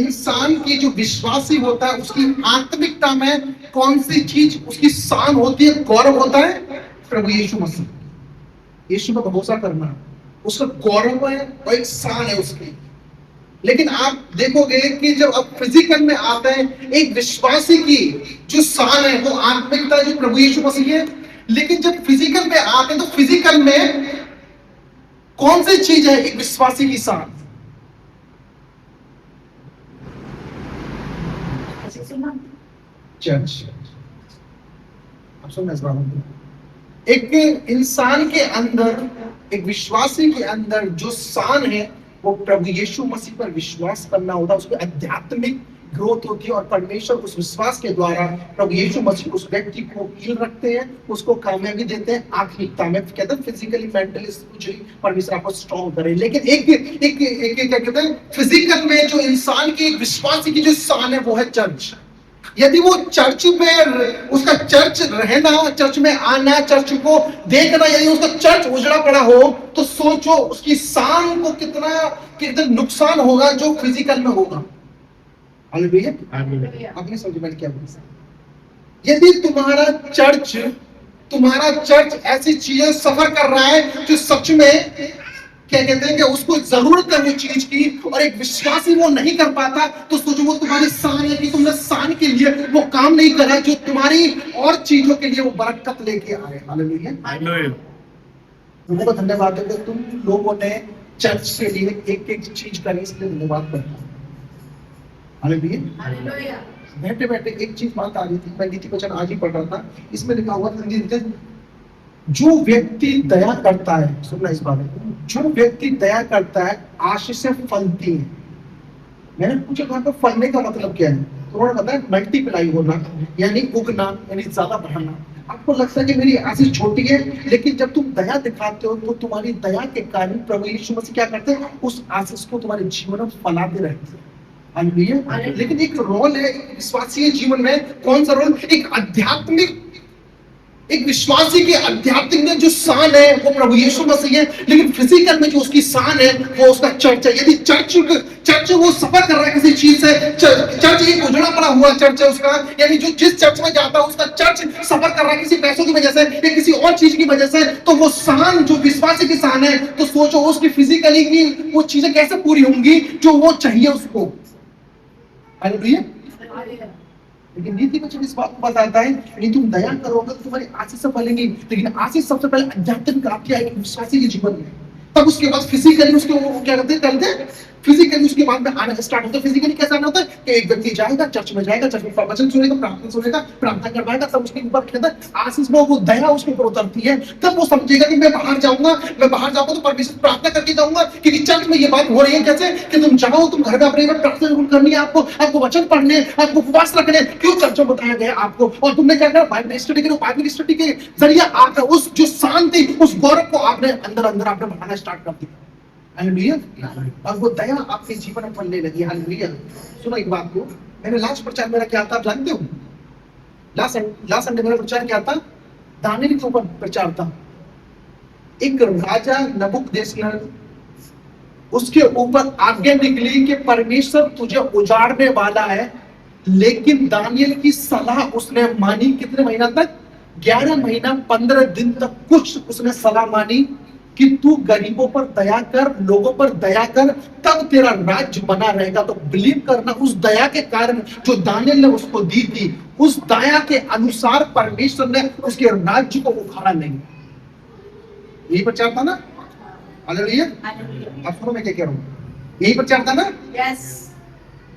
इंसान की जो विश्वासी होता है उसकी आत्मिकता में कौन सी चीज उसकी शान होती है, गौरव होता है? प्रभु यीशु मसीह, यीशु पर भरोसा करना उसका गौरव है और एक शान है उसकी। लेकिन आप देखोगे कि जब आप फिजिकल में आते हैं, एक विश्वासी की जो शान है वो आत्मिकता जो प्रभु यीशु मसीह है। लेकिन जब फिजिकल में आते हैं तो फिजिकल में कौन सी चीज है एक विश्वासी की शान? चर्च। आप सुनना इस बात को, एक इंसान के अंदर, एक विश्वासी के अंदर जो शान है वो प्रभु यीशु मसीह पर विश्वास करना होता है। उसकी आध्यात्मिक ग्रोथ होती है और परमेश्वर उस विश्वास के द्वारा प्रभु यीशु मसीह उस व्यक्ति को हील रखते हैं, उसको कामयाबी देते हैं आत्मिकता में। कहते हैं फिजिकली, मेंटली, स्पिरिचुअली परमेश्वर आपको स्ट्रॉन्ग करे। लेकिन एक क्या कहते हैं, फिजिकल में जो इंसान की, एक विश्वासी की जो शान है वो है चर्च। यदि वो चर्च में, उसका चर्च रहना, चर्च में आना, चर्च को देखना, यदि उसका चर्च उजड़ा पड़ा हो तो सोचो उसकी शान को कितना नुकसान होगा जो फिजिकल में होगा। हालेलुया। अपनी समझ में क्या बोल, यदि तुम्हारा चर्च ऐसी चीजें सफर कर रहा है जो सच में क्या कहते हैं कि उसको जरूरत है वो चीज की, और एक विश्वासी वो नहीं कर पाता, तो सोचो वो तुम्हारी शान है कि तुमने शान के लिए वो काम नहीं करा जो तुम्हारी और चीजों के लिए वो बरकत लेके आए। हालेलुया। तुमको धन्यवाद है कि तुम लोगों ने चर्च के लिए एक एक चीज करी, इसलिए धन्यवाद करता हूं। हालेलुया। बैठे बैठे एक चीज बात आ रही थी, मैं नीति वचन आज ही पढ़ रहा था, इसमें लिखा हुआ था जो व्यक्ति दया करता है, सुनना इस बारे में, जो व्यक्ति दया करता है आशीषें फलती है। मैंने पूछा था तो फलने का मतलब क्या है, तो उन्होंने बताया मल्टीप्लाई होना, यानी उगना, यानी ज्यादा बढ़ना। आपको लगता है कि मेरी आशीष छोटी है, लेकिन जब तुम दया दिखाते हो तो तुम्हारी दया के कारण प्रभु यीशु मसीह क्या करते हैं, उस आशीष को तुम्हारे जीवन में फैलाते रहते हैं। हालेलुया। लेकिन एक रोल है विश्वासी जीवन में, कौन सा रोल? एक आध्यात्मिक, एक विश्वासी के आध्यात्मिक में जो शान है वो प्रभु यीशु मसीह है, लेकिन फिजिकल में जो उसकी शान है वो उसका चर्च है। यदि चर्च वो सफर कर रहा है किसी चीज से, चर्च एक उजड़ा पड़ा हुआ चर्च है उसका, यानी जो जिस चर्च में जाता है उसका चर्च सफर कर रहा है किसी पैसों की वजह से या किसी और चीज की वजह से, तो वो शान जो विश्वासी की शान है, तो सोचो उसकी फिजिकली की वो चीजें कैसे पूरी होंगी जो वो चाहिए उसको। हालेलुया। लेकिन नीति वचन इस बात को बताता है कि तुम दया करोगे तो तुम्हारी आशीष फलेंगी, लेकिन आशीष सबसे पहले आध्यात्मिक आती है विश्वासी के जीवन में, तब उसके बाद फिजिकली उसके वो क्या करते हैं फिजिकली उसके बाद में आना स्टार्ट होता है। फिजिकली कैसा आना होता है कि एक व्यक्ति जाएगा चर्च में, चर्च में वचन सुनेगा, प्रार्थना करवाएगा, तब उसके ऊपर कहता है आशीष में वो दया उसके ऊपर उतरती है। तब वो समझेगा कि मैं बाहर जाऊंगा तो परमेश्वर प्रार्थना करके जाऊंगा, क्योंकि चर्च में ये बात हो रही है कैसे कि तुम जाओ, तुम घर में अपने प्रार्थना जरूर करनी है, आपको वचन पढ़ने, आपको उपवास रखने, क्यों चर्च में बताया गया आपको, और तुमने क्या करा, बाइबल स्टडी करो, बाइबल स्टडी के जरिए आपका उस जो शांति, उस गौरव को आपने अंदर आपने बढ़ाना स्टार्ट कर दिया। हालेलुया। और वो दया आपके जीवन में फलने लगी। हालेलुया। सुनो एक बात को, मैंने लास्ट प्रचार मेरा क्या था आप जानते हो? लास्ट संडे मेरा प्रचार क्या था? दानियेल के ऊपर प्रचार था। एक राजा नबूकदनेस्सर, उसके ऊपर आज्ञा निकली कि परमेश्वर तुझे उजाड़ने वाला है, लेकिन दानियेल की सलाह उसने मानी। कितने महीना तक? 11 महीना 15 दिन तक कुछ उसने सलाह मानी कि तू गरीबों पर दया कर, लोगों पर दया कर, तब तेरा राज्य बना रहेगा। तो बिलीव करना, उस दया के कारण जो दानियेल ने उसको दी थी, उस दया के अनुसार परमेश्वर ने उसके राज्य को उखाड़ा नहीं। यही प्रचार था ना? हालेलुया। अब सुनो मैं क्या कह रहा हूं, यही प्रचार था ना? यस।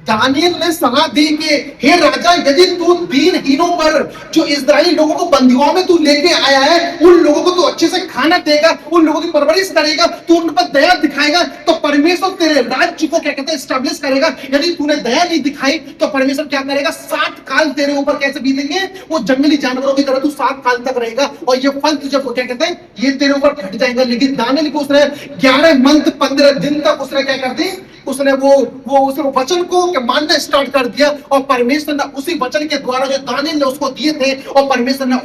दानियेल ने सलाह दी कि हे राजा, यदि तू दीनहीनों पर, जो इस्राएली लोगों को बंदियों में तू लेके आया है, उन लोगों को तू अच्छे से खाना देगा, उन लोगों की परवरिश करेगा, तू उन पर दया दिखाएगा, तो परमेश्वर तेरे राज्य को क्या कहते हैं, एस्टैब्लिश करेगा। यदि तूने दया नहीं दिखाई तो परमेश्वर क्या करेगा, 7 काल तेरे ऊपर कैसे बीतेंगे, वो जंगली जानवरों की तरह तू 7 काल तक रहेगा, और ये फल तुझे क्या कहते हैं, ये तेरे ऊपर घट जाएगा। लेकिन दानियेल को उसने 11 मंथ 15 दिन तक उसने क्या कर दी, उसने उस वचन को मानना स्टार्ट कर दिया, और परमेश्वर ने उसी वचन के द्वारा जो दानियेल ने उसको दिए थे, और परमेश्वर ने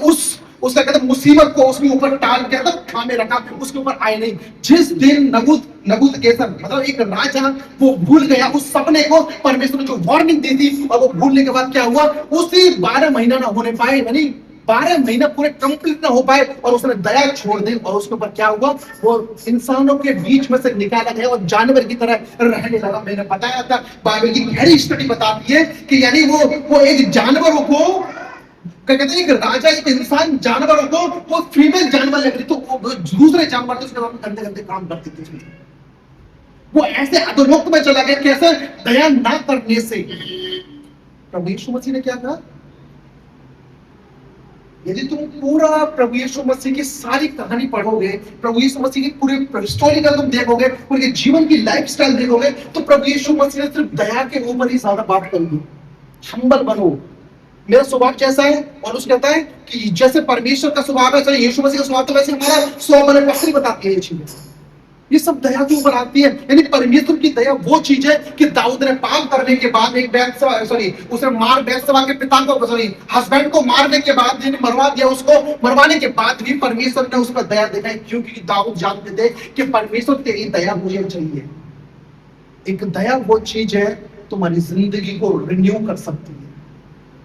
उसका कहते मुसीबत को उसके ऊपर टाल के थामे रखा, उसके ऊपर आए नहीं। जिस दिन नबूकदनेस्सर मतलब एक राजा वो भूल गया उस सपने को, परमेश्वर ने जो वार्निंग दी थी, और वो भूलने के बाद क्या हुआ, उसी 12 महीना ना होने पाए, यानी 12 महीना पूरे कंप्लीट ना हो पाए, और उसने दया छोड़ दी, और उसके ऊपर क्या हुआ, वो इंसानों के बीच में से निकाला गया और जानवर की तरह रहने लगा। मैंने बताया था, बाइबल की गहरी स्टडी बताती है कि यानी वो एक जानवरों को क्या कहते हैं, एक राजा एक इंसान जानवरों को वो फीमेल जानवर लग रही, तो वो दूसरे जानवर थे उसके बाद गंदे गंदे काम करते थे। वो ऐसे अधोलोक में चला गया, कैसे, दया ना करने से। प्रभु यीशु मसीह ने क्या कहा, यदि तुम पूरा प्रभु यीशु मसीह की सारी कहानी पढ़ोगे, प्रभु यीशु मसीह की पूरी स्टोरी का तुम देखोगे, उनके जीवन की लाइफस्टाइल देखोगे, तो प्रभु यीशु मसीह ने सिर्फ दया के ऊपर ही ज्यादा बात करी। हम्बल बनो, मेरा स्वभाव जैसा है, और उसने कहता है कि जैसे परमेश्वर का स्वभाव है, चलिए यीशु मसीह का स्वभाव, तो वैसे हमारा स्वभाव मैंने पहले बताती है ये चीजें। ये सब दया के ऊपर आती है। यानी परमेश्वर की दया वो चीज है कि दाऊद ने पाप करने के बाद एक उसने बैतशेबा के पिता को हस्बैंड को मारने के बाद मरवा दिया, उसको मरवाने के बाद भी परमेश्वर ने उस पर दया दिखाई, क्योंकि दाऊद जानते थे कि परमेश्वर तेरी दया मुझे चाहिए। एक दया वो चीज है तुम्हारी जिंदगी को रिन्यू कर सकती है।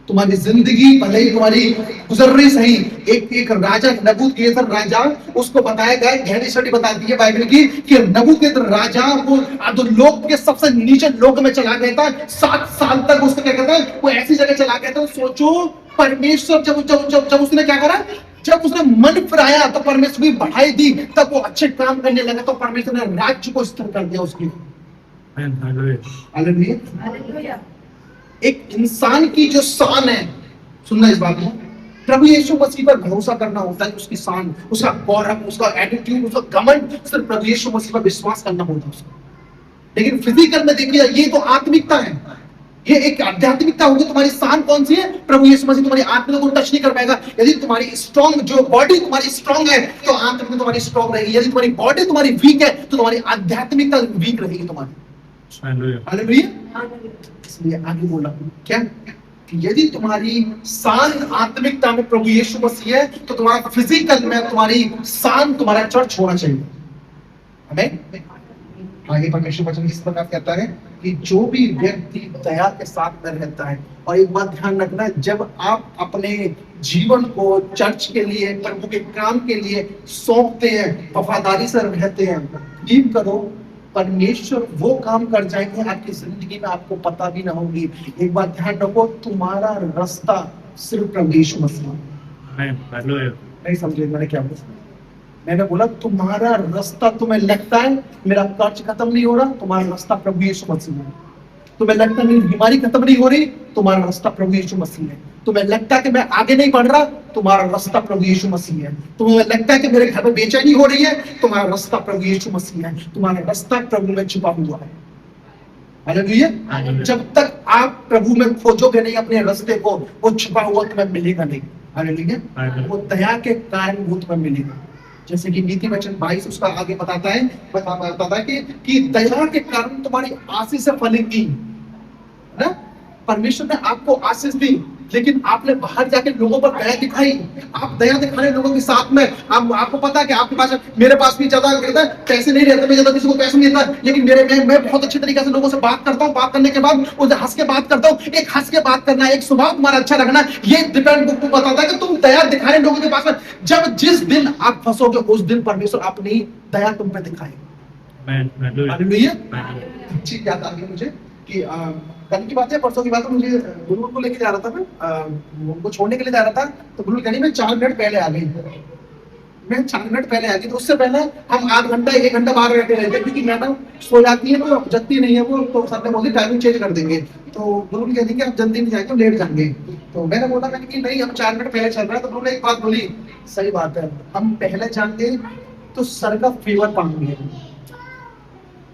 तुम्हारी जिंदगी भले ही तुम्हारी गुजर रही सही, एक राजा नबूकदनेस्सर राजा, उसको बताया गया, गहरी स्टडी बताती है बाइबल की कि नबूकदनेस्सर राजा वो अधोलोक के सबसे नीचे लोक में चला गया था। 7 साल तक उसको क्या कहता है, वो ऐसी जगह चला गया था। सोचो परमेश्वर जब उसने क्या करा, जब उसने मन फिराया तो परमेश्वर की बढ़ाई दी, तब वो अच्छे काम करने लगा, तो परमेश्वर ने राज्य को स्थिर कर दिया उसकी। हालेलुया। एक इंसान की जो शान है, सुनना इस बात को, प्रभु यीशु मसीह पर भरोसा करना होता है। उसकी शान, उसका गौरव, उसका एटीट्यूड, उसका घमंड सिर्फ प्रभु यीशु मसीह पर विश्वास करना होता है उसको। लेकिन फिजिकल में देखिए, ये तो आत्मिकता है, ये एक आध्यात्मिकता होगी। तुम्हारी शान कौन सी है, प्रभु यीशु मसीह तुम्हारी आत्मा को टच नहीं कर पाएगा। यदि तुम्हारी स्ट्रॉन्ग जो बॉडी तुम्हारी स्ट्रॉन्ग है, तो आत्मा में तुम्हारी स्ट्रॉन्ग रहेगी। यदि तुम्हारी बॉडी तुम्हारी वीक है, तो तुम्हारी आध्यात्मिकता वीक रहेगी तुम्हारी। इसलिए आगे बोला क्या, कि यदि तुम्हारी शान आत्मिकता में प्रभु यीशु मसीह है, तो तुम्हारा फिजिकल में तुम्हारी शान, तुम्हारा चर्च होना चाहिए। आमीन। आगे परमेश्वर वचन इस प्रकार कहता है कि जो भी व्यक्ति दया के साथ में रहता है, और एक बात ध्यान रखना, जब आप अपने जीवन को चर्च के लिए, प्रभु के काम के लिए सौंपते हैं, वफादारी से रहते हैं, लीव करो, परमेश्वर वो काम कर जाएंगे आपकी जिंदगी में, आपको पता भी ना होगी। एक बात ध्यान रखो, तुम्हारा रास्ता सिर्फ प्रभु यीशु मसीह। नहीं समझे मैंने क्या बोला? मैंने बोला तुम्हारा रास्ता, तुम्हें लगता है मेरा कर्ज खत्म नहीं हो रहा, तुम्हारा रास्ता प्रभु यीशु मसीह है। तुम्हें लगता है मेरी बीमारी खत्म नहीं हो रही, तुम्हारा रास्ता प्रभु यीशु मसीह है। तुम्हें लगता है कि मैं आगे नहीं बढ़ रहा, तुम्हारा रास्ता प्रभु यीशु मसीह है। तुम्हें लगता है कि मेरे घर में बेचैनी हो रही है, तुम्हारा रास्ता प्रभु यीशु मसीह है। तुम्हारा रास्ता प्रभु में छुपा हुआ है। हालेलुया। जब तक आप प्रभु में खोजोगे नहीं अपने रास्ते को, वो छुपा हुआ तुम्हें मिलेगा नहीं। हालेलुया। वो दया के कारण वो तुम्हें मिलेगा। जैसे कि नीति वचन 22 उसका आगे बताता है कि दया के कारण तुम्हारी आशीष फलेंगी ना। परमेश्वर ने आपको आशीष दी, लेकिन आपने बाहर जाके लोगों पर दया दिखाई। आप दया दिखाने लोगों के साथ में, आपको पता है कि आपके पास, मेरे पास भी ज्यादा पैसे नहीं रहते, मैं ज्यादा किसी को पैसे नहीं देता, लेकिन मैं बहुत अच्छे तरीके से लोगों से बात करता हूँ। बात करने के बाद उनसे हंस के बात करता हूँ। एक हंस के बात करना, एक स्वभाव तुम्हारा अच्छा रखना, ये डिपेंड बताता है कि तुम दया दिखाने लोगों के पास में। जिस दिन आप फंसोगे, उस दिन परमेश्वर अपनी दया तुम पे दिखाएगा। हालेलुया। चीज याद आ गई मुझे कि कल की बात है, परसों की बात है, मुझे गुरु को लेके जा रहा था, मैं उनको छोड़ने के लिए जा रहा था, तो गुरु कहनी मैं 4 मिनट पहले आ गई। मैं 4 मिनट पहले आ गई, तो उससे पहले हम 8 घंटा 1 घंटा बाहर रहते रहते, क्योंकि मैडम सो जाती है तो जगती नहीं है वो, तो सर ने बोली टाइमिंग चेंज कर देंगे। तो गुरु ने कह दी कि आप जल्दी नहीं जाएंगे, लेट जाएंगे। तो मैंने बोला कि नहीं, हम 4 मिनट पहले चल रहा है। तो गुरु ने एक बात बोली, सही बात है, हम पहले जाएंगे तो सर का फेवर पाएंगे।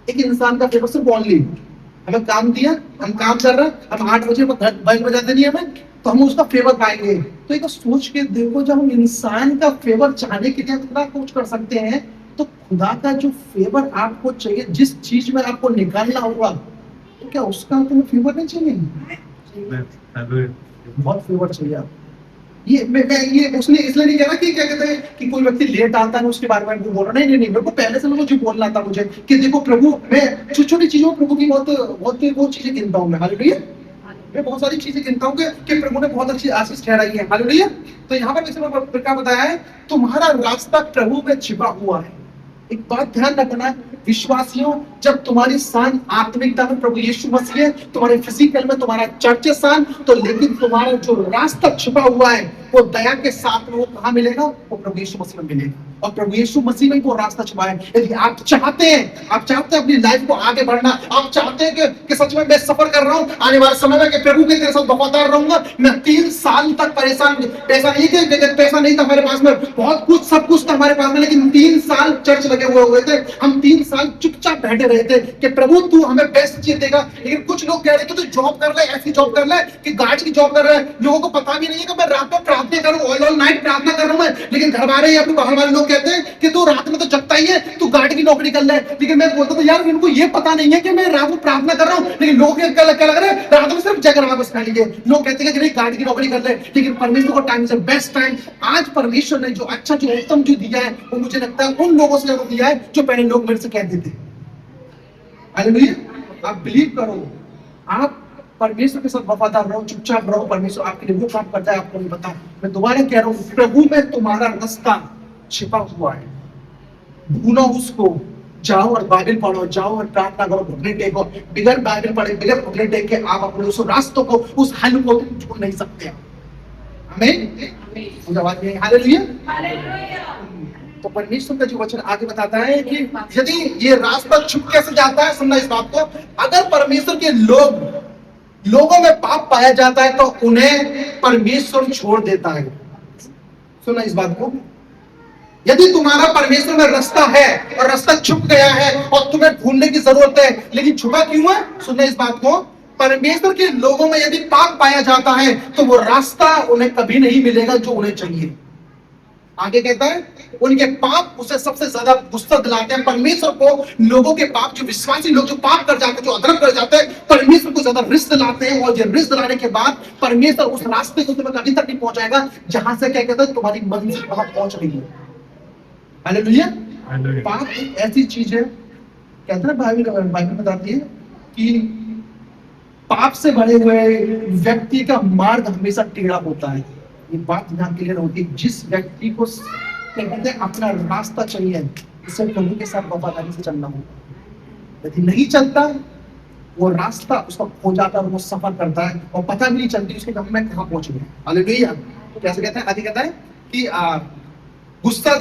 एक इंसान का फेवर सिर्फ ओनली, हमें काम दिया, हम काम कर रहे हैं, हम 8 बजे बैंक में जाते नहीं हमें, तो हम उसका फेवर पाएंगे। तो एक सोच के देखो, जब हम इंसान का फेवर चाहने के लिए इतना कुछ कर सकते हैं, तो खुदा का जो फेवर आपको चाहिए, जिस चीज में आपको निकालना होगा, तो क्या उसका तुम्हें फेवर नहीं चाहिए? बहुत फेवर चाहिए आपको। मैं ये उसने इसलिए नहीं कहा कि क्या कहते हैं कि कोई व्यक्ति लेट आता है उसके बारे में वो बोल रहा, नहीं, मेरे को पहले से मुझे बोलना था मुझे कि देखो प्रभु, मैं छोटी छोटी चीजों प्रभु की बहुत बहुत वो चीजें गिनता हूँ मैं, हालेलुया। मैं बहुत सारी चीजें गिनता हूँ कि प्रभु ने बहुत अच्छी आशीष ठहराई है, हालेलुया। तो यहाँ पर इसमें क्या बताया है, तुम्हारा रास्ता प्रभु में छिपा हुआ है। एक बात ध्यान रखना विश्वासियों, जब तुम्हारी शान आत्मिकता में प्रभु यीशु मसीह है, तुम्हारे फिजिकल में तुम्हारा चर्च शान, तो लेकिन तुम्हारा जो रास्ता छिपा हुआ है वो दया के साथ में वो कहाँ मिलेगा, वो प्रभु यीशु मसीह में मिलेगा। और प्रभु यीशु मसीह में वो रास्ता छिपा है। यदि आप चाहते हैं अपनी लाइफ को आगे बढ़ना, आप चाहते हैं कि सच में मैं सफर कर रहा हूँ आने वाले समय में कि प्रभु के तेरे साथ वफादार रहूंगा, मैं 3 साल तक परेशान, पैसा नहीं थे, पैसा नहीं था हमारे पास में, बहुत कुछ सब कुछ था हमारे पास में, लेकिन 3 साल चर्च लगे हुए थे, हम 3 साल चुपचाप बैठे रहे थे कि प्रभु तू हमें बेस्ट चीज देगा। लेकिन कुछ लोग कह रहे थे तू जॉब कर ले, ऐसी जॉब कर ले कि गार्ड की जॉब कर रहे हैं, लोगों को पता भी नहीं है कि मैं रात में प्रार्थना करूं, ऑल नाइट प्रार्थना कर रहा हूं मैं, लेकिन घर वाले या फिर बाहर वाले लोग कहते हैं कि तू रात में तो जगता ही है, तू गार्ड की नौकरी कर ले। लेकिन मैं बोलता था यार इनको ये पता नहीं है कि मैं रात में प्रार्थना कर रहा हूं, लेकिन लोग क्या लग रहा है रात में सिर्फ जग रहा है बस खाली है। लोग कहते हैं कि नहीं गार्ड की नौकरी कर ले, लेकिन परमेश्वर को टाइम से बेस्ट टाइम आज परमेश्वर ने जो अच्छा जो उत्तम जो दिया है वो मुझे लगता है उन लोगों से ज्यादा दिया है जो पहले लोग मेरे से कहते थे। हालेलुया। आप बिलीव करो, आप परमेश्वर के साथ वफादार रहो, चुपचाप रहो, परमेश्वर आपके लिए वो काम करता है, आपको नहीं पता। मैं दोबारा कह रहा हूं, प्रभु में तुम्हारा रास्ता छिपा हुआ है, ढूंढो उसको, जाओ और बाइबल पढ़ो, जाओ और प्रार्थना करो, घुटने टेको। बिगर बाइबल पढ़े, बिगर घुटने टेक के आप अपने उस रास्तों को, उस हल को ढूंढ नहीं सकते। आमीन। हालेलुया। तो परमेश्वर का जो वचन आगे बताता है कि यदि ये रास्ता छुप कैसे जाता है, सुनना इस बात को, अगर परमेश्वर के लोगों में पाप पाया जाता है तो उन्हें परमेश्वर छोड़ देता है। सुनना इस बात को, यदि तुम्हारा परमेश्वर में रास्ता है और रास्ता छुप गया है और तुम्हें ढूंढने की जरूरत है, लेकिन छुपा क्यों है, सुनना इस बात को, परमेश्वर के लोगों में यदि पाप पाया जाता है तो वो रास्ता उन्हें कभी नहीं मिलेगा जो उन्हें चाहिए। आगे कहता है उनके पाप उसे सबसे ज्यादा गुस्सा दिलाते हैं परमेश्वर को। लोगों के पाप, जो विश्वासी लोग जो पाप कर जाते हैं, जो अधर्म कर जाते हैं, परमेश्वर को ज्यादा रिस्क दिलाते हैं, और ये रिस्क दिलाने के बाद परमेश्वर उस रास्ते को तुम्हें कभी तक नहीं पहुंचाएगा जहां से क्या कहता है तुम्हारी मंजिल वहां पहुंच रही है। हालेलुया। पाप एक ऐसी चीज है, कहते हैं बाइबल बताती है कि पाप से भरे हुए व्यक्ति का मार्ग हमेशा टेढ़ा होता है। ये बात यहाँ क्लियर होती है, जिस व्यक्ति को कहते हैं अपना रास्ता चाहिए, उसे प्रभु के साथ वफादारी से चलना होगा। यदि नहीं चलता, वो रास्ता उसका खो जाता है, वो सफर करता है और पता भी नहीं चलती उसके गम में कहाँ पहुंच गया। हालेलुया। कैसे कहता है, आदि कहता है कि गुस्सा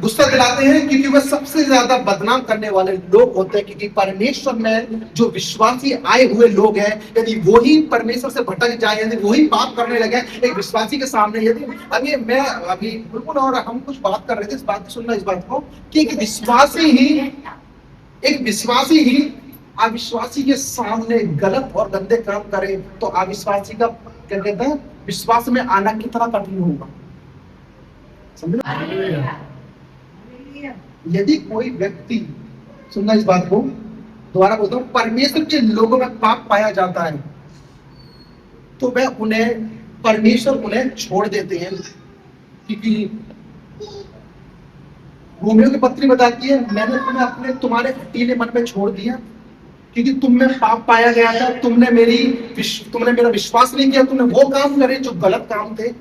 गुस्सा दिलाते हैं क्योंकि वह सबसे ज्यादा बदनाम करने वाले लोग होते हैं। क्योंकि परमेश्वर में जो विश्वासी आए हुए लोग हैं, यदि वही परमेश्वर से भटक जाए, यदि वही पाप करने लगे एक विश्वासी के सामने, यदि अभी बिल्कुल और हम कुछ बात कर रहे थे, इस बात को सुनना, इस बात को कि एक विश्वासी ही अविश्वासी के सामने गलत और गंदे काम करे तो अविश्वासी का क्या कहते हैं विश्वास में आना कितना कठिन होगा। यदि कोई व्यक्ति, सुनना इस बात को, दोबारा बोलता हूं, परमेश्वर के लोगों में पाप पाया जाता है तो वह परमेश्वर उन्हें छोड़ देते हैं। क्योंकि रोमियो की पत्री बताती है, मैंने तुम्हें तुम्हारे हठीले मन में छोड़ दिया क्योंकि तुम में पाप पाया गया था, तुमने मेरा विश्वास नहीं किया, तुमने वो काम करे जो गलत काम थे।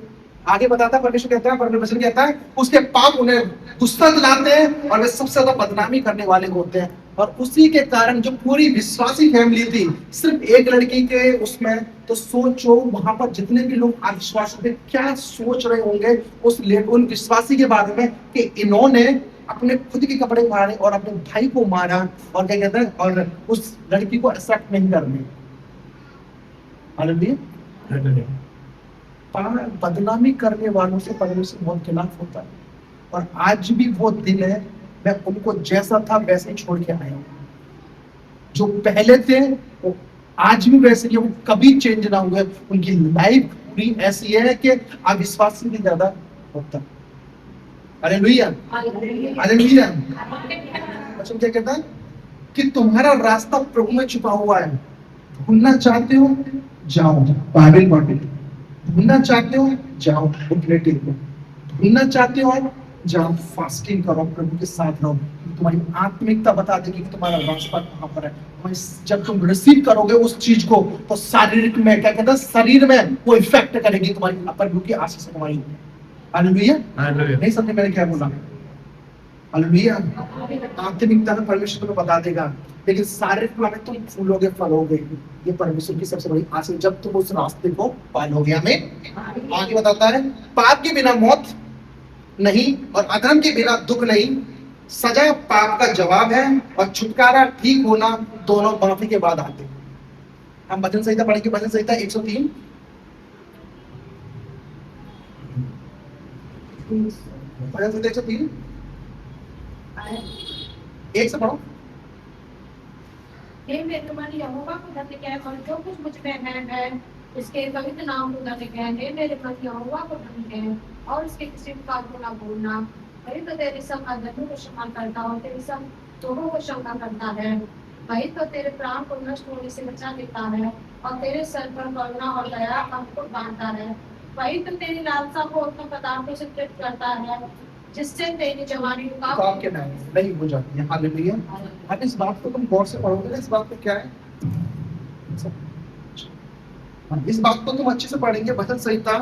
आगे बताता परमेश्वर कहता है, परमेश्वर कहता है उसके पाप उन्हें गुस्सा दिलाते हैं और वे सबसे ज्यादा बदनामी करने वाले होते हैं। और उसी के कारण जो पूरी विश्वासी फैमिली थी, सिर्फ एक लड़की के उसमें, तो सोचो वहां पर जितने भी लोग अविश्वासी थे क्या सोच रहे होंगे उन विश्वासी के बारे में कि इन्होंने अपने खुद के कपड़े मारे और अपने भाई को मारा और क्या कहते हैं, और उस लड़की को एक्सेप्ट नहीं करने। हालेलुया। बदनामी करने वालों से परमेश्वर बहुत खिलाफ होता है। और आज भी वो दिन है, मैं उनको जैसा था वैसे ही छोड़ के आया हूं। जो पहले थे वो आज भी वैसे ही, वो कभी चेंज ना हुए। उनकी लाइफ पूरी ऐसी है कि अविश्वासी भी ज्यादा होता है। हालेलुया। हालेलुया। वचन क्या कहता है कि तुम्हारा रास्ता प्रभु में छुपा हुआ है, ढूंढना चाहते हो, जाओ बाइबल पढ़ो, ढूंढना चाहते हो, जाओ घुटने टेको। ढूंढना चाहते हो, जाओ फास्टिंग करो, प्रभु के साथ रहो। तुम्हारी आत्मिकता बता देगी कि तुम्हारा रास्ता कहाँ पर है। जब तुम रिसीव करोगे उस चीज को, तो शारीरिक में क्या कहते हैं, शरीर में वो इफेक्ट करेगी तुम्हारी, प्रभु की आशीष तुम्हारी। हालेलुया। नहीं समझे मैंने क्या बोला? हालेलुया। आत्मिकता में परमेश्वर तुम्हें बता देगा, लेकिन शारीरिक में तुम फूलोगे, फलोगे। ये परमेश्वर की सबसे बड़ी आशीष, जब तुम उस रास्ते को पालोगे। हमें आगे बताता है, पाप के बिना मौत नहीं और अधर्म के बिना दुख नहीं। सजा पाप का जवाब है और छुटकारा ठीक होना दोनों माफी के बाद आते हैं। हम भजन संहिता पढ़ेंगे, भजन संहिता 103। भजन संहिता 103 एक से पढ़ो। हे मेरे मन यहोवा को धन्य कह और जो कुछ मुझ में है इसके पवित्र नाम को धन्य कह। हे मेरे मन यहोवा को धन्य कह और उसके किसी बात को ना भूलना। वही तो तेरी सब अधर्मों को क्षमा करता और तेरी सब दोनों को क्षमा करता है। वही तो तेरे प्राण को नष्ट होने से बचा लेता है और तेरे सर पर करुणा और दया हमको बांधता है। वही तो तेरी लालसा को अपने पदार्थों से तृप्त करता है, जिससे तेरी जवानी काम के नहीं हो जाती है। हालेलुया। अब इस बात को तुम गौर से पढ़ोगे ना, इस बात में क्या है, इस बात को तुम अच्छे से पढ़ेंगे। भजन संहिता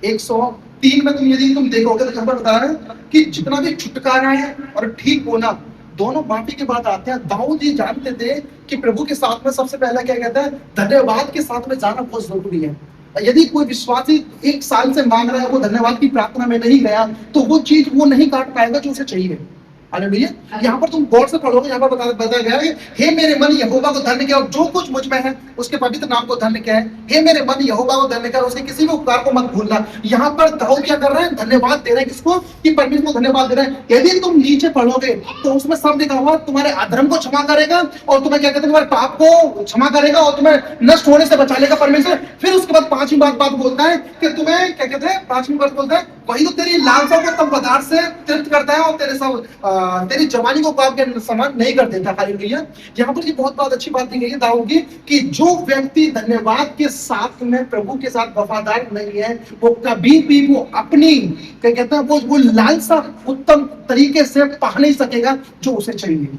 103 में तुम यदि तुम देखोगे तो यहाँ पर बता रहा है कि जितना भी छुटकारा है और ठीक होना दोनों माफी के बाद आते हैं। दाऊद जी जानते थे कि प्रभु के साथ में सबसे पहला क्या कहता है, धन्यवाद के साथ में जाना बहुत जरूरी है। यदि कोई विश्वासी 1 साल से मांग रहा है, वो धन्यवाद की प्रार्थना में नहीं गया, तो वो चीज वो नहीं काट पाएगा जो उसे चाहिए। हालेलुया। यहाँ पर तुम गौर से पढ़ोगे, यहाँ पर बताया गया है, हे मेरे मन यहोवा को धन्य कह और जो कुछ मुझ में है उसके पवित्र नाम को धन्य कह। हे मेरे मन यहोवा को धन्य कह, उसके किसी भी उपकार को मत भूलना। यहाँ पर दाऊद क्या कर रहे हैं, धन्यवाद दे रहे हैं। किसको? कि परमेश्वर को धन्यवाद दे रहे हैं। यदि तुम नीचे पढ़ोगे तो उसमें सब लिखा हुआ, तुम्हारे अधर्म को क्षमा करेगा और तुम्हें क्या कहते हैं, तुम्हारे पाप को क्षमा करेगा और तुम्हें नष्ट होने से बचा लेगा परमेश्वर। फिर उसके बाद 5वीं बात बोलता है कि तुम्हें क्या कहते हैं, 5वीं बात बोलता है, वही तो तेरी लालसा को तब पदार्थ से तृप्त करता है और तेरी जवानी को पाप के समान नहीं कर देता। हालेलुया। यहाँ पर ये बहुत बात अच्छी बात दी गई है दाऊद की, कि जो व्यक्ति धन्यवाद के साथ में प्रभु के साथ वफादार नहीं है, वो कभी भी वो अपनी क्या कहते हैं, वो लालसा उत्तम तरीके से पा नहीं सकेगा जो उसे चाहिए।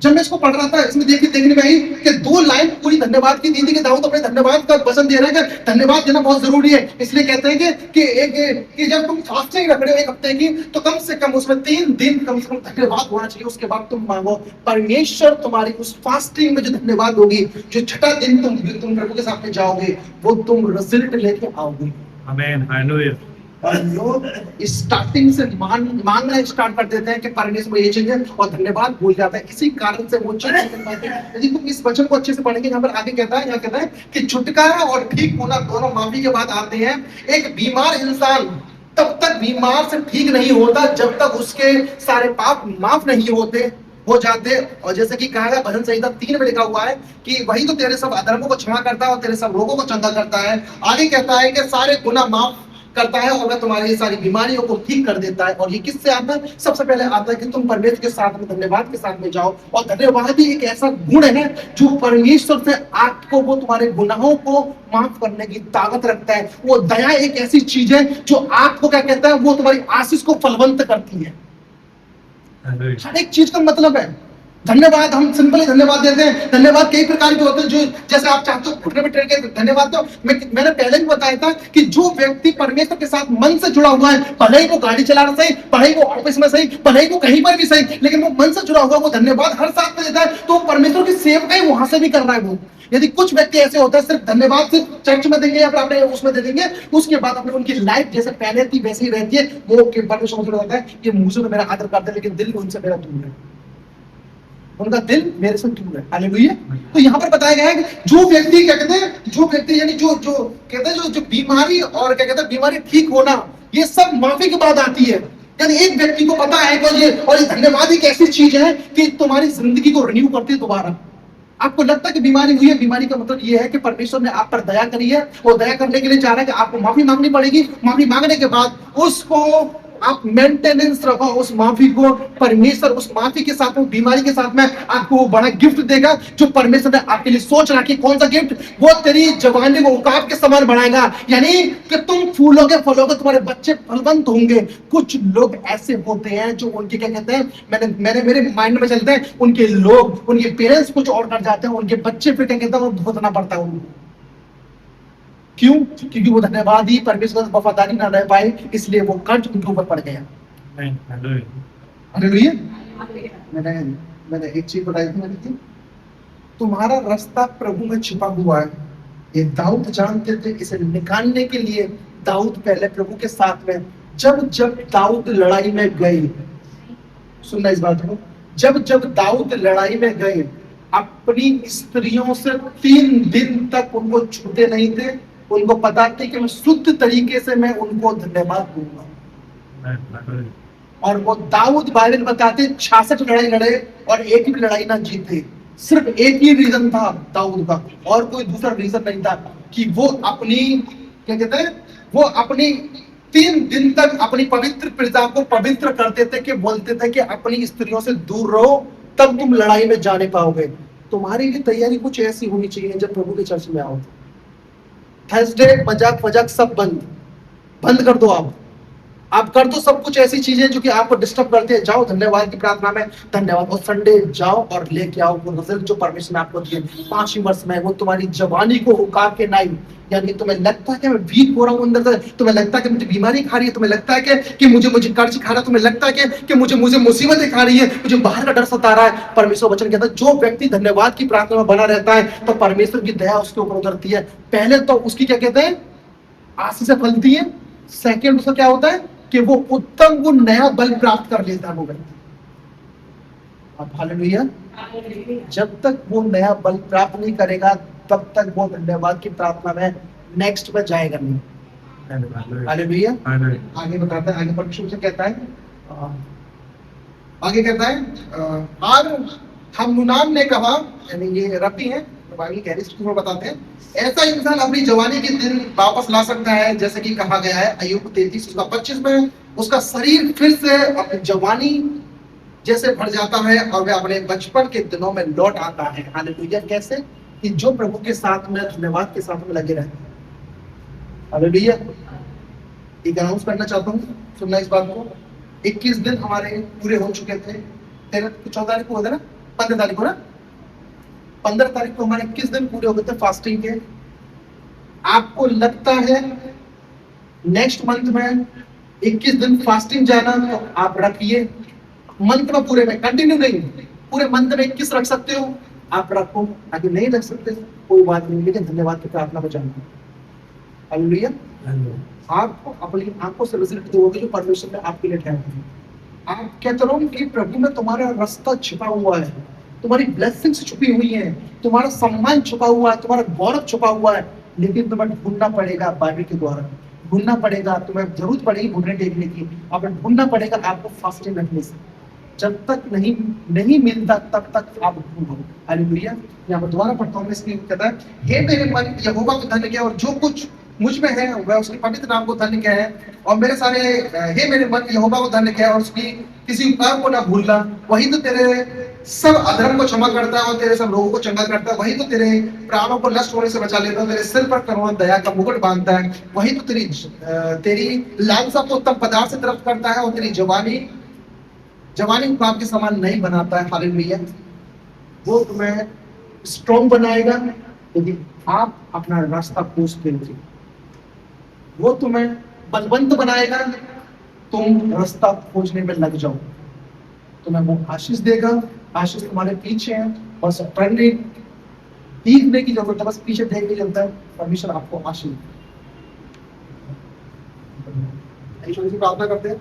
जब मैं इसको पढ़ रहा था, इसमें देखने में आई कि 2 लाइन पूरी धन्यवाद की दी थी कि दाऊद अपने धन्यवाद का वचन दे रहे हैं कि धन्यवाद देना बहुत जरूरी है। इसलिए कहते हैं कि जब तुम फास्टिंग रख रहे हो 1 हफ्ते की, तो कम से कम उसमें 3 दिन कम से कम धन्यवाद होना चाहिए। उसके बाद तुम मांगो, परमेश्वर तुम्हारी उस फास्टिंग में जो धन्यवाद होगी, जो छठा दिन तुम प्रभु के सामने जाओगे, वो तुम रिजल्ट लेके आओगे। आमीन। हालेलुया। और लोग स्टार्टिंग से मांगना स्टार्ट कर देते हैं कि परमेश्वर ये चाहिए और धन्यवाद भूल जाता है। इसी कारण से वो चीज नहीं कर पाते। यदि तुम इस वचन को अच्छे से पढ़ेंगे, यहाँ पर आगे कहता है कि छुटकारा और ठीक होना दोनों माफी के बाद आते हैं। एक बीमार इंसान तब तक बीमार से ठीक नहीं होता जब तक उसके सारे पाप माफ नहीं हो जाते। और जैसे कि कहा गया भजन संहिता 3 में लिखा हुआ है कि वही तो तेरे सब अधर्मों को क्षमा करता है और तेरे सब रोगों को चंगा करता है। आगे कहता है कि सारे गुनाह माफ करता है और वह तुम्हारी सारी बीमारियों को ठीक कर देता है। और ये किससे आता है? सबसे पहले आता है कि तुम परमेश्वर के साथ में धन्यवाद के साथ में जाओ। और धन्यवाद ही एक ऐसा गुण है जो परमेश्वर से आपको, वो तुम्हारे गुनाहों को माफ करने की ताकत रखता है। वो दया एक ऐसी चीज है जो आपको क्या कहता है, वो तुम्हारी आशीष को फलवंत करती है। हर एक चीज का मतलब है धन्यवाद। हम सिंपली धन्यवाद देते हैं। धन्यवाद कई प्रकार के होते हैं, जो जैसे आप चाहते हो घुटने में टेक के धन्यवाद दो। मैंने पहले भी बताया था कि जो व्यक्ति परमेश्वर के साथ मन से जुड़ा हुआ है, भले ही वो गाड़ी चला रहा सही, भले ही वो ऑफिस में सही, भले ही वो कहीं पर भी सही, लेकिन वो मन से जुड़ा हुआ, वो धन्यवाद हर साथ में देता है, तो परमेश्वर की सेवकाई वहां से भी कर रहा है वो। यदि कुछ व्यक्ति ऐसे होते हैं सिर्फ धन्यवाद सिर्फ चर्च में देंगे या फिर अपने उसमें दे देंगे, उसके बाद अपने उनकी लाइफ जैसे पहले थी वैसी ही रहती है। वो परमेश्वर को होता है कि मुंह से तो मेरा आदर करते हैं लेकिन दिल उनसे मेरा दूर है, उनका दिल मेरे से दूर है। हालेलुया। तो यहाँ पर बताया गया है कि जो व्यक्ति क्या कहते हैं, जो व्यक्ति यानी जो कहते हैं जो बीमारी और क्या कहते हैं बीमारी ठीक होना, ये सब माफी के बाद आती है। यानी एक व्यक्ति को पता है कि ये धन्यवाद एक ऐसी चीज है कि तुम्हारी जिंदगी को रिन्यू करती है दोबारा। आपको लगता है कि बीमारी हुई है, बीमारी का मतलब ये है कि परमेश्वर ने आप पर दया करी है, वो दया करने के लिए चाह रहा है कि आपको माफी मांगनी पड़ेगी। माफी मांगने के बाद उसको आप मेंटेनेंस रखो उस माफी को, परमेश्वर उस माफी के साथ, बीमारी के साथ में आपको वो बड़ा गिफ्ट देगा जो परमेश्वर ने आपके लिए सोच रखी। कौन सा गिफ्ट? वो तेरी जवानी को उकाब के समान बढ़ाएगा, यानी कि तुम फूलोगे फलोगे, तुम्हारे बच्चे फलवंत होंगे। कुछ लोग ऐसे होते हैं जो उनके क्या कहते हैं, मेरे माइंड में चलते हैं, उनके लोग, उनके पेरेंट्स कुछ और कर जाते हैं, उनके बच्चे फिर क्या कहते हैं, वो भुगतना पड़ता है उनको। क्यों? क्योंकि वो धन्यवाद ही परमेश्वर की वफादारी ना रह पाए, इसलिए वो कर्ज उनके ऊपर पड़ गया। हालेलुया। मैंने एक चीज बताई थी, मैंने थी तुम्हारा रास्ता प्रभु में छिपा हुआ है। ये दाऊद जानते थे, इसे निकालने के लिए दाऊद पहले प्रभु के साथ में, जब जब दाऊद लड़ाई में गए, सुनना इस बात को, जब जब दाऊद लड़ाई में गए, अपनी स्त्रियों से 3 दिन तक उनको छूते नहीं थे। उनको पता था कि मैं शुद्ध तरीके से मैं उनको धन्यवाद दूंगा। और वो दाऊद बाइबल बताते 66 लड़ाई लड़े और एक भी लड़ाई ना जीते। सिर्फ एक ही रीजन था दाऊद का, और कोई दूसरा रीजन नहीं था, कि वो अपनी क्या कहते हैं, वो अपनी 3 दिन तक अपनी पवित्र प्रजा को पवित्र करते थे, कि बोलते थे कि अपनी स्त्रियों से दूर रहो, तब तुम लड़ाई में जाने पाओगे। तुम्हारी भी तैयारी कुछ ऐसी होनी चाहिए जब प्रभु के चर्च में आओ। थर्सडे मजाक सब बंद कर दो। आप कर दो सब कुछ ऐसी चीजें जो कि आपको डिस्टर्ब करते हैं। जाओ धन्यवाद की प्रार्थना में धन्यवाद, और संडे जाओ और लेके आओ वो रिजल्ट जो परमेश्वर ने आपको दिए 5 ही वर्ष में। वो तुम्हारी जवानी को उका के नहीं, यानी तुम्हें लगता है कि मैं वीक हो रहा हूँ अंदर से, तुम्हें लगता है कि मुझे बीमारी खा रही है, तुम्हें लगता है कि मुझे कर्ज खा रहा है, तुम्हें लगता है कि मुझे मुसीबतें खा रही है, मुझे बाहर का डर सता रहा है। परमेश्वर वचन कहता है जो व्यक्ति धन्यवाद की प्रार्थना में बना रहता है तो परमेश्वर की दया उसके ऊपर उतरती है। पहले तो उसकी क्या कहते हैं, आशीष फलती है। सेकेंड उसका क्या होता है कि वो उत्तम वो नया बल प्राप्त कर लेता है वो व्यक्ति। अब हालेलुया। जब तक वो नया बल प्राप्त नहीं करेगा तब तक वो धन्यवाद की प्रार्थना में नेक्स्ट में जाएगा नहीं। हालेलुया। आगे बताता है, आगे परमेश्वर से कहता है, आगे कहता है, और हमनुनान ने कहा, यानी ये रब्बी है तो बाइबल कह रही है, बताते हैं ऐसा इंसान अपनी जवानी के दिन वापस ला सकता है, जैसे कि कहा गया है अय्यूब 33 उसका 25 में, उसका शरीर फिर से अपनी जवानी जैसे भर जाता है और वह अपने बचपन के दिनों में लौट आता है। हालेलुया। कैसे? कि जो प्रभु के साथ में धन्यवाद के साथ में लगे रहते हैं। हालेलुया। एक अनाउंस करना चाहता हूँ, सुनना इस बात को। 21 दिन हमारे पूरे हो चुके थे। 14 तारीख को होता ना, 15 तारीख को ना, 15 तारीख को हमारे 21 दिन पूरे हो गए थे फास्टिंग के। आपको लगता है नेक्स्ट मंथ में 21 दिन फास्टिंग जाना, तो आप रखिए। मंथ में पूरे में कंटिन्यू नहीं, पूरे मंथ में 21 रख सकते हो आप रखो, आगे नहीं रख सकते कोई बात नहीं, लेकिन धन्यवाद की प्रार्थना में जाना। हालेलुया। आपको अपनी आंखों से रिजल्ट दोगे जो परमेश्वर ने आपके लिए ठहराया है। आप कहते रहो कि प्रभु में तुम्हारा रास्ता छिपा हुआ है, तुम्हारी ब्लेसिंग्स छुपी हुई है, तुम्हारा सम्मान छुपा हुआ है, तुम्हारा गौरव छुपा हुआ है, लेकिन तुम्हें ढूंढना पड़ेगा बाइबल के द्वारा, ढूंढना पड़ेगा, तुम्हें जरूरत पड़ेगी घुटने टेकने की, अब ढूंढना पड़ेगा आपको फास्टिंग रखने से। जब तक नहीं मिलता तब तक आप ढूंढो। हालेलुया। यहाँ पर दोबारा पढ़ता हूँ, इसलिए कहता है, हे मेरे मन यहोवा को धन्य किया और जो कुछ मुझ में है वह उसके पवित्र नाम को धन्य किया है, और मेरे सारे हे मेरे मन यहोवा को धन्य किया और उसकी किसी उपकार को ना भूलना। वही तो तेरे सब अधर्म को क्षमा करता है और तेरे सब रोगों को चंगा करता है। वही तो तेरे प्राणों को नष्ट होने से बचा लेता है, तेरे सिर पर करुणा दया का मुकुट बांधता है। वही तो तेरी लालसा को उत्तम पदार्थ से तरफ करता है और तेरी जवानी पाप के समान नहीं बनाता है। हालेलुया। वो तुम्हें स्ट्रॉन्ग बनाएगा यदि आप अपना रास्ता खोजते हो। वो तुम्हें बलवंत बनाएगा, तुम रास्ता खोजने में लग जाओ। तुम्हें वो आशीष देगा, आशीष तुम्हारे पीछे है, बस देखने की जरूरत है, बस पीछे देखने की जरूरत है, परमेश्वर आपको आशीष। प्रार्थना करते हैं।